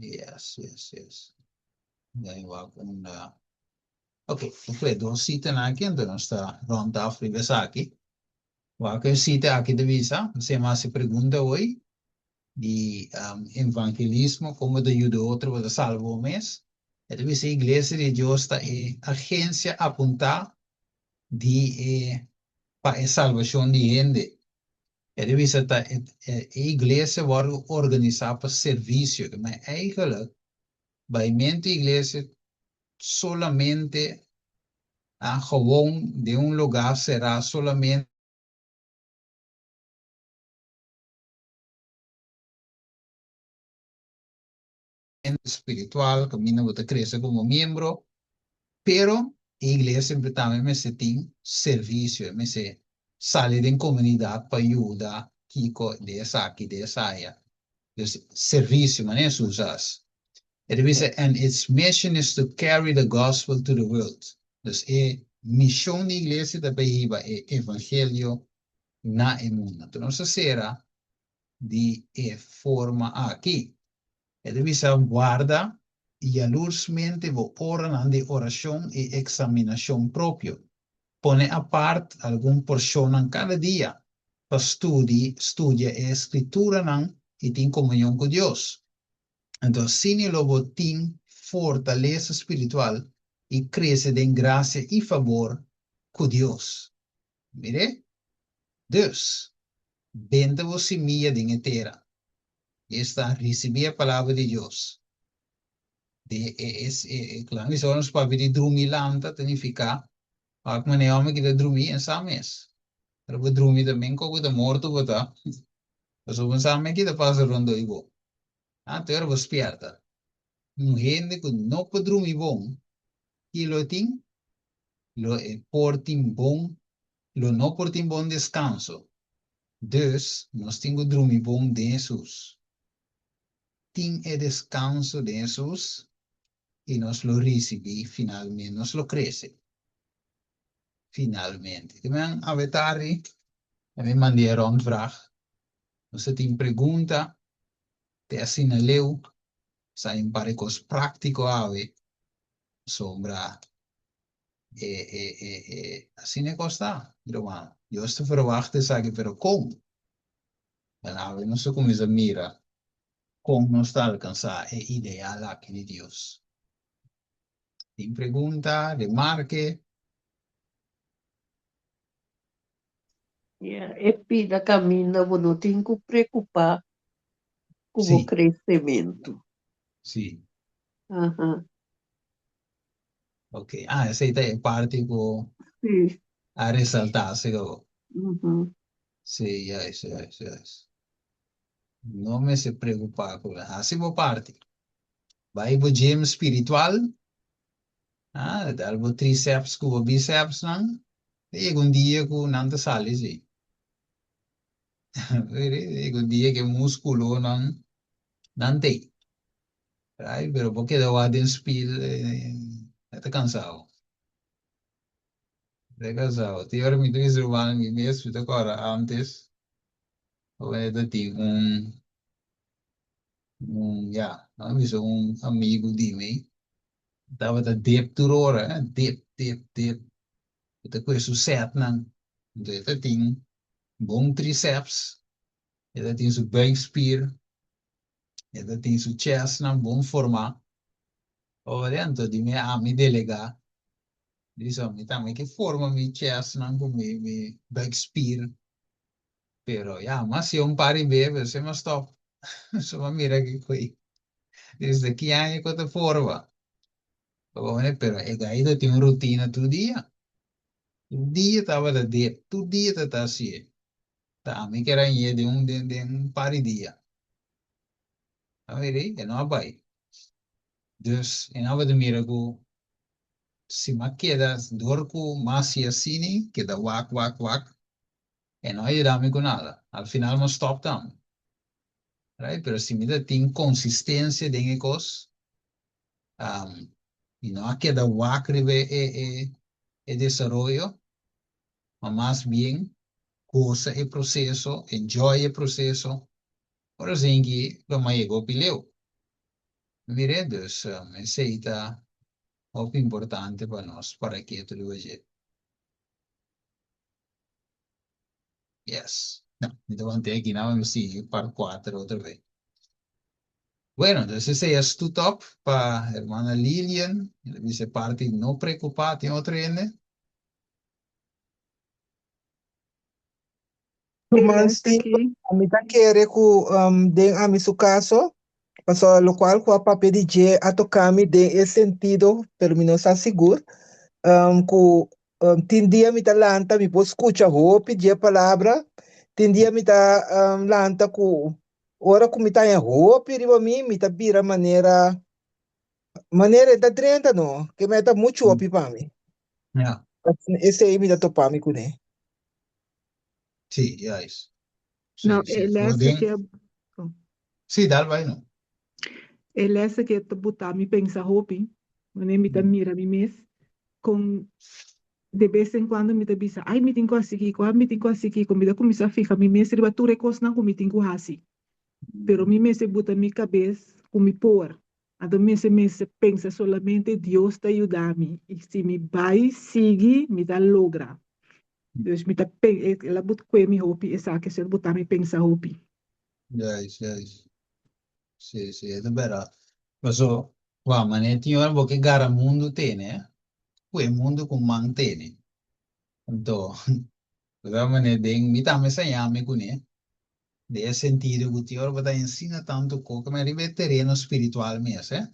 yes. Daí vai com ok, então dois sítios aqui, então nós está rond af rivesa aqui. Vai que sítio aqui de visa, você mais se pergunta hoje de evangelismo, como de ajuda outro para salvar o mês. É de visa a igreja de Deus está agência apontar de para a salvação de gente. É de visa a igreja vai organizar para serviço, mas eigenlijk bij mente igreja solamente gewoon de un lugar será solamente espiritual, camina você cresce como membro, pero a igreja sempre também me se tem serviço, me se sale de comunidade para ajudar Kiko dessa aqui, dessa área. Serviço, mas não é usas. And its mission is to carry the gospel to the world. Dus a missão da igreja também é evangelho na mundo. Então, nossa será de forma aqui. Ele visa guarda e alursmente vou orar de oração e examinação próprio. Pone a parte alguma porção em cada dia para estudia a escritura e tem comunhão com Deus. Então, se logo tem fortaleza espiritual e cresce em graça e favor com Deus. Mire? Deus, benda você minha de terra. Esta receber a palavra de Deus. Claro, isso nos para vir dormir lanta, significa, a maneira homem que está dormir em sames. Para dormir também, como está morto, botar. Mas o pensar que está fazendo rondo e bom. Até agora você despierta. Gente que não pode dormir bom, e lo tem, lo portim bom, lo não portim bom descanso. Dus, nós temos que dormir bom de Jesus. Tem descanso de Jesus e nós lo recebemos finalmente, nós lo cresce. Finalmente. Também a vetari, me mandei a rondvraag. Você tem pergunta, te assinaleu, saem para cos prático ave, sombra, assim é costa, irmão. Eu estou verwachte, sabe, pero como? A ave não se começa a mira, como não está a alcançar, é ideal aqui de Deus. Tem pergunta, remarque. Yeah. E pida caminho, você não tem que preocupar com o Sì, crescimento. sì, Aham. ok. Ah, essa aí é parte que Sim. a ressaltar, secondo. Uhum. Sì, yes, yes, yes. Non me se preoccupare con la prossima parte. Vai pro gym spiritual, dal bo triceps com o bíceps, não? E um dia com nanta sali, sim. E um dia que músculo não tem. Right? Pero porque da o den speed, tá cansado. Tá cansado. Tem hora que me diz o ano que mesmo, agora antes, eu tinha ja, amigo de mim, tava da dep por hora, dep. Então, com isso, certo, não. Então, eu tinha bom tríceps, eu tinha o bem spear, eu tinha o chest, não, bom forma. Oriento de me a me delegar. Diz, me também que forma me chest, não, com me back spear. Pero, ja, mas se um pare bebe, você mas stop. Só mira que foi. Desde que ano que eu te forma. Pero, é gaído tem uma rotina todo dia. Todo dia estava da dep, todo dia estava assim. Tá, me quero ir de pare dia. A ver, é não vai. Dus in oude de miracle, se ma queda dorco más y así, queda wak, e no ayudame con nada. Al final me stop down, right? Pero si me da inconsistencia de cosas, y no queda wak ribe desarrollo, mas más bien goza el proceso, enjoy el proceso, por assim que vamos llegar pileu. Mire, dus, esse aí tá muito importante para nós, para que tudo hoje. Yes. No, me levanté aquí, nada más sí, para cuatro otra vez. Bueno, entonces ese es tu top para hermana Lilian. Le dice parte no preocupate, otro ende. Mas Essa aqui, a mim tá querer que den a mim su caso, paso lo cual com a papel de je a tocar-me de esse sentido, pelo menos seguro, que tem dia me tá lanta, me pode escutar roupa, de palavra, tem dia me tá lanta com ora que me tá em roupa, riba me tá vira maneira da trenta não, que me tá muito roupa para mim. Ja, Esse aí me dá topar me com ele. sí, ya es. não, Sí, sí, ele fue essa que bien. é, Sí, dale, vai, no. ele essa que é botar me pensa roupa, mas nem me tá mira me mês, com de vez em quando me tá bisa, ai me tenho assim aqui, com me dá começar a ficar, me mês riba tu recos não com me tenho assim, pero me mês bota mi cabeça, com me pôr, a do mês pensa solamente Deus te ayudar-me, e se me vai seguir, me dá logra. Deus me tá, ela bota com me roupa, essa que se botar me pensa roupa. Ya es, ya es. Sí, sí, es de verdad. Paso, va, manetti ora porque gara mundo tiene, eh? Quel mundo con mantene. Entonces, da maneira de mi tame sayame con de sentido que ti ora bata ensina tanto coca, ma ribe terreno spiritual mesmo, eh?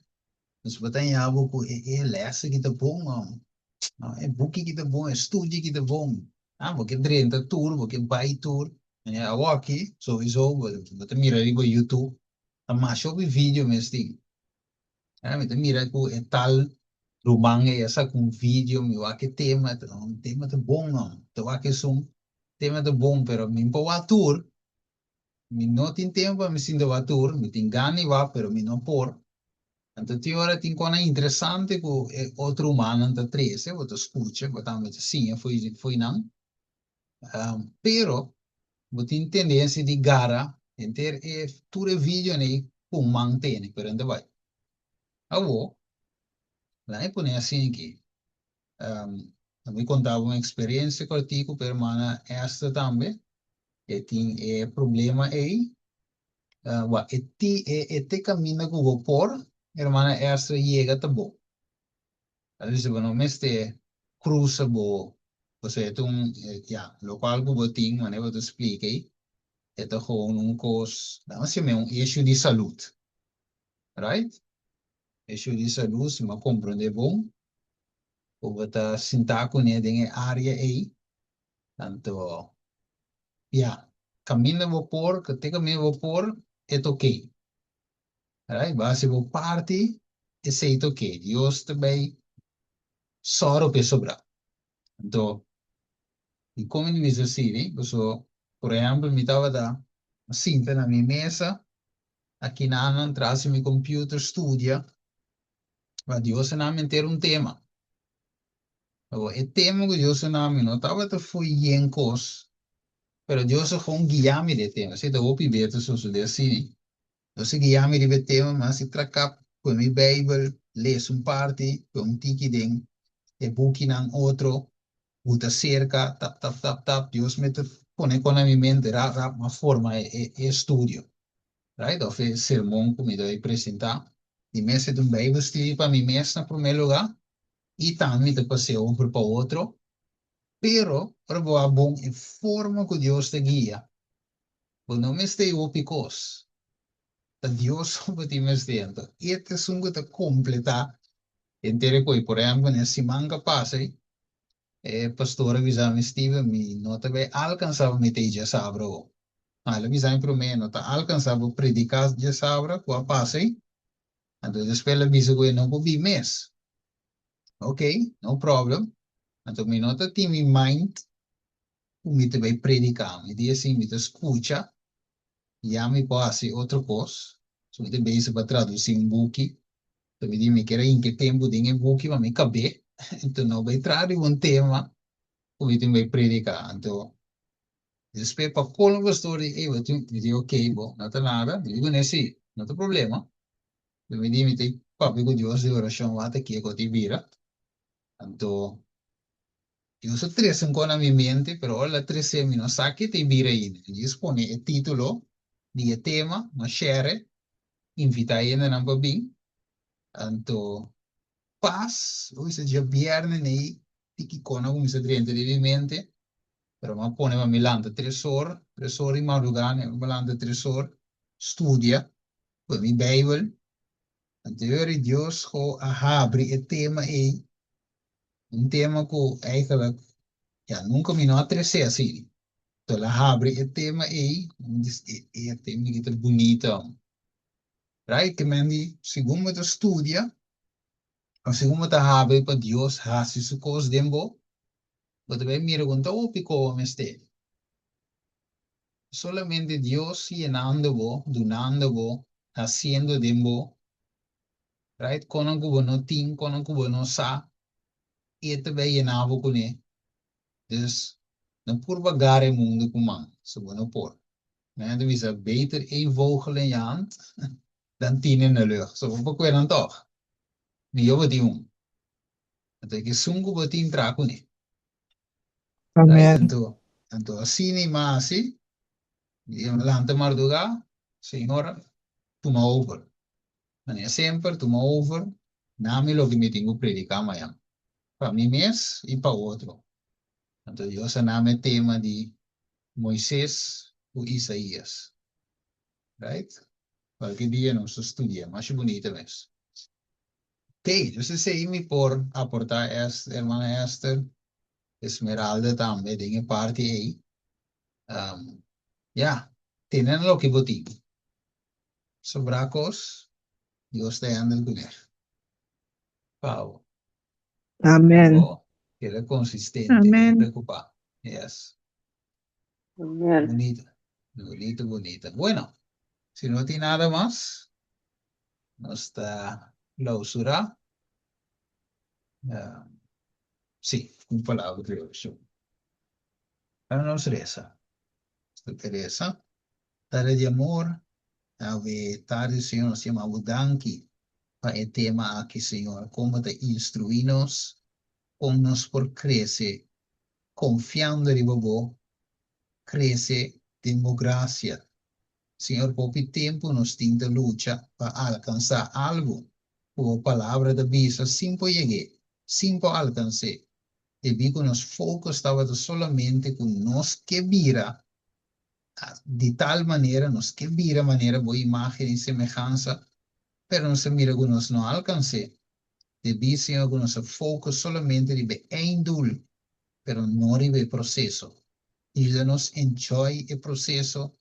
Dus bata in algo que lesse que tá bom, não, é book que tá bom, é estúdio que tá bom. Ah, porque drenta tour, porque vai tour. E a aqui, sowieso, bata mira ribe YouTube, a mais op vídeo mesmo. Bata mira que é tal rumang é essa com vídeo, meu aqui tema tá bom, não. Então aqui são tema tá bom, pero me pôr a tour. Mi não tem tempo, me sinto a tour, me tem gani va, pero mi não por. Então, ti ora tem coisa interessante que é outro humano anda treze, você escuta, você sim, foi não. Pero, você tem tendência de gara, enter é tudo vídeo né, com mantém, pero ainda vai. Avo, lá é por assim que, me contava uma experiência contigo, pero mana esta também, e tem problema aí. Este camino que vou por, hermana, esta llega a bo. Aliás, bueno, este cruza bo Você é ja, local que você tem, mas eu te expliquei, é gewoon coisa, não se é issue de saúde, right? Issue de saúde, se me compreende bom, ou você sentar com ele em área aí, tanto, ja, caminho vapor, que te caminho vapor, é ok, right? Base vou parte, é ok, Deus também, só o peso sobrar. Então, e como ele diz assim, né? So, por exemplo, me estava da cinta na minha mesa, aqui na Ana, traz meu computer, estudia, mas Deus não me ter tema. O tema que Deus não me não estava te foi em cos, pero Deus gewoon guia-me de tema. Se eu ouvi beter so de assim, Deus guia-me de tema, mas se traca com minha Bíblia, lees parte, com tiki den, e book nan outro, uta cerca, tap, tap, tap, tap, Deus me te pone com a minha mente, rap, uma forma, estudio. Right? Of é sermão que me deu apresentar. E mesa de Bíblia estive para mim mesmo, na primeiro lugar, e também te passei over para outro, pero, para boa bom, em forma que Deus te guia. Porque não me estei opicos. Que Deus sobre ti me estendo. E este sungo te completa. Entere coi, por exemplo, nesse manga passa, pastor avisava Steve, me nota bem, alcançava me te já sabro. Ele avisava para mim, nota alcançava predicar já sabro, com a passa, então depois ele avisa que eu não vou vir mês. Ok, no problem. Então me nota tem em mind, o me te vai predicar, me diz assim, me te escuta, já me passa outra coisa. So me te base para traduzir book. Então me diz, me quer em que tempo tem book, mas me cabe. Então não vai traduzir tema, o me te vai predicar. Então, depois para qual pastor, eu te digo, ok, bom, não tem nada, me digo, nesse, não tem problema. Então me diz, me tem papo com Deus de oração, até que eu te vira. Então, eu sou três em na minha mente, pero olha três em não sabe te vira aí. Dispone o título, de tema, uma share, invita aí na namba bem. Então, paz, hoje é dia viernes, né? Tiki kona como se trenta de mente, pero ma pone ma milanta 3 horas em madrugada, milanta 3 horas, estudia, com mi Bible, anterior Deus ko abre o tema aí, tema que eigenlijk, ja, nunca me não atrecer assim. Então, ela abre o tema aí, é tema que é bonito, right? Que mendi, segundo tu estudia, ou segundo tu abre para Deus, hace su coisa dembo, você vai me perguntar, o pico me este. Solamente Deus llenando vos, donando vos, haciendo dembo, right? Quando que não tem, quando que não sabe, e te vai llenar vos com ele. Dus, não por vagar o mundo com man, se você não por. Né? Dus is het beter één vogel in je hand dan 10 in de lucht. Zo, we kunnen toch. Wie op die Dat ik sungu wat in trakuni. Right? Amén. Então assim nem mais assim. E lante marduga, senhora, toma over. Mas é sempre toma over. Nami lo que me tenho predicar amanhã. Para mim mesmo e para outro. Então eu só name tema de Moisés ou Isaías. Right? Qualquer dia nós estudamos, mas bonito mesmo. Ok, dus is me por aportar esta, hermana Esther, Esmeralda também, tem parte aí. Ya, tienen lo que botín. Sobracos, Dios te anda el comer. Pau, Amén. que era consistente, Amén. preocupado. Yes, Amén. bonita, bonita, bonita. Bueno, si no tiene nada más, nos está clausura. Sí, un palabra creo yo. Para nos reza. Teresa, dare de amor. We tarde, Senhor, nós chamamos danke para o tema aqui, Senhor, como te instruí-nos, como nos por crescer, confiando em você, crescer, democracia. Senhor, por que tempo nos tenta luta para alcançar algo, por palavra da bisa, sempre cheguei, sempre alcancei. E vi que nos focos estava solamente com nos que vira, de tal maneira, nos que vira maneira, boa imagem e semelhança, pero não se mira que nós não alcance. Devi Senhor que nosso foco solamente de em dul, pero não de processo. Ajuda-nos enjoy o processo,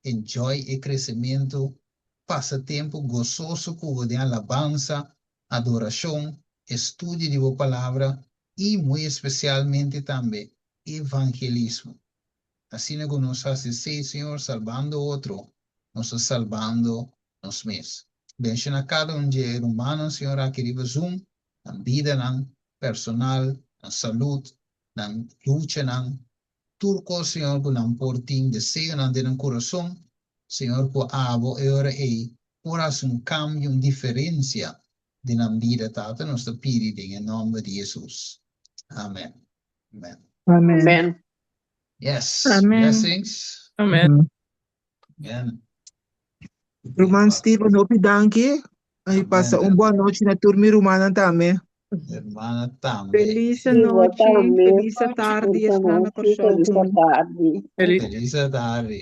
enjoy o crescimento, passatempo gozoso com de alabança, adoração, estudo de boa palavra e, muito especialmente, também evangelismo. Assim que nós hacemos, Senhor, salvando outro, nós estamos salvando nós mesmos. Bendiga a cada de humano, Senhor, aqui de Zoom, na vida, na personal, na saúde, na luta, na turco, Senhor, com um portinho de desejo no coração, Senhor, com abo e ora aí, por cambio, uma diferença de na vida, Tata, nós te pedimos em nome de Jesus. Amém. Amém. Amém. Amen. Yes. Amen. Blessings. Amen. Amen. Irmão Steven, hope danke. Aí passa boa noite na turma romana também. Hermana também. Feliz Io noite, también. feliz tarde, Buonanotte, Esplana Corso. felice tardi. Feliz Feliz tarde.